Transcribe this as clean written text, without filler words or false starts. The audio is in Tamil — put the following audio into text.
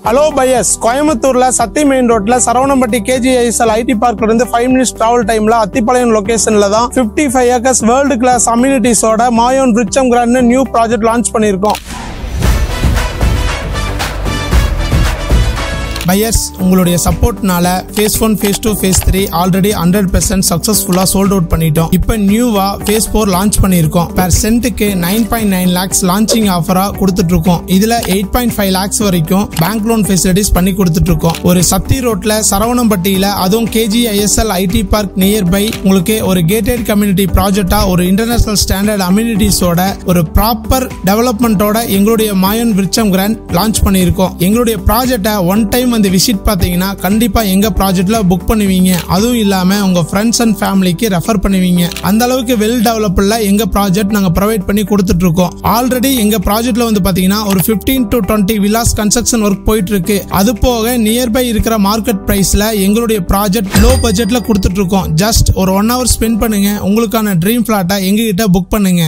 Hello buyers, கோயம்புத்தூர்ல சத்தி மெயின் ரோட்ல சரவணம்பட்டி KGISL IT பார்க்ல இருந்து 5 minutes travel timeல அத்திப்பாளையம் லொகேஷன்ல தான் 55 acres world class amenities ஓட மாயோன் விருட்சம் கிராண்ட் நியூ ப்ராஜெக்ட் லான்ச் பண்ணிருக்கோம். Buyers, உங்களுடைய சப்போர்ட்னால phase 1, phase 2, phase 3 ஆல்ரெடி 100% சக்சஸ்ஃபுல்லா சோல்ட் அவுட் பண்ணிட்டோம். இப்போ நியூவா phase 4 லான்ச் பண்ணிருக்கோம். per சென்ட்க்கு 9.9 lakhs லான்ச்சிங் ஆஃபரா கொடுத்துட்டு இருக்கோம். இதுல 8.5 lakhs வரைக்கும் பேங்க் லோன் ஃபெசிலிட்டிஸ் பண்ணி கொடுத்துட்டு இருக்கோம். ஒரு சத்தி ரோட்ல சரவணம்பட்டியில அதுவும் KGISL IT park near by உங்களுக்கு ஒரு கேட்டட் கம்யூனிட்டி ப்ராஜெக்டா ஒரு இன்டர்நேஷனல் ஸ்டாண்டர்ட் அம்யூனிட்டிஸோட ஒரு ப்ராப்பர் டெவலப்மெண்டோட எங்களுடைய மாயோன் விருட்சம் கிராண்ட் லான்ச் பண்ணிருக்கோம். எங்களுடைய ப்ராஜெக்டை ஒன் டைம் வந்து விசிட் பாத்தீங்கன்னா கண்டிப்பா எங்க ப்ராஜெக்ட்ல புக் பண்ணுவீங்க. அதுவும் இல்லாம உங்க ஃப்ரெண்ட்ஸ் அண்ட் ஃபேமிலிக்கு ரெஃபர் பண்ணுவீங்க. அந்த அளவுக்கு வெல் டெவலப்ல எங்க ப்ராஜெக்ட் நாங்க ப்ரொவைட் பண்ணி கொடுத்துட்டு இருக்கோம். ஆல்ரெடி எங்க ப்ராஜெக்ட்ல வந்து பாத்தீங்கன்னா ஒரு 15 to 20 வில்லாஸ் கன்ஸ்ட்ரக்ஷன் ஒர்க் போயிட்டு இருக்கு. அது போக நியர்பை இருக்கிற மார்க்கெட் பிரைஸ்ல எங்களுடைய ப்ராஜெக்ட் லோ பட்ஜெட்ல கொடுத்துட்டு இருக்கோம். ஜஸ்ட் ஒரு 1 hour ஸ்பெண்ட் பண்ணுங்க, உங்களுக்கான ட்ரீம் பிளாட்டை எங்க கிட்ட புக் பண்ணுங்க.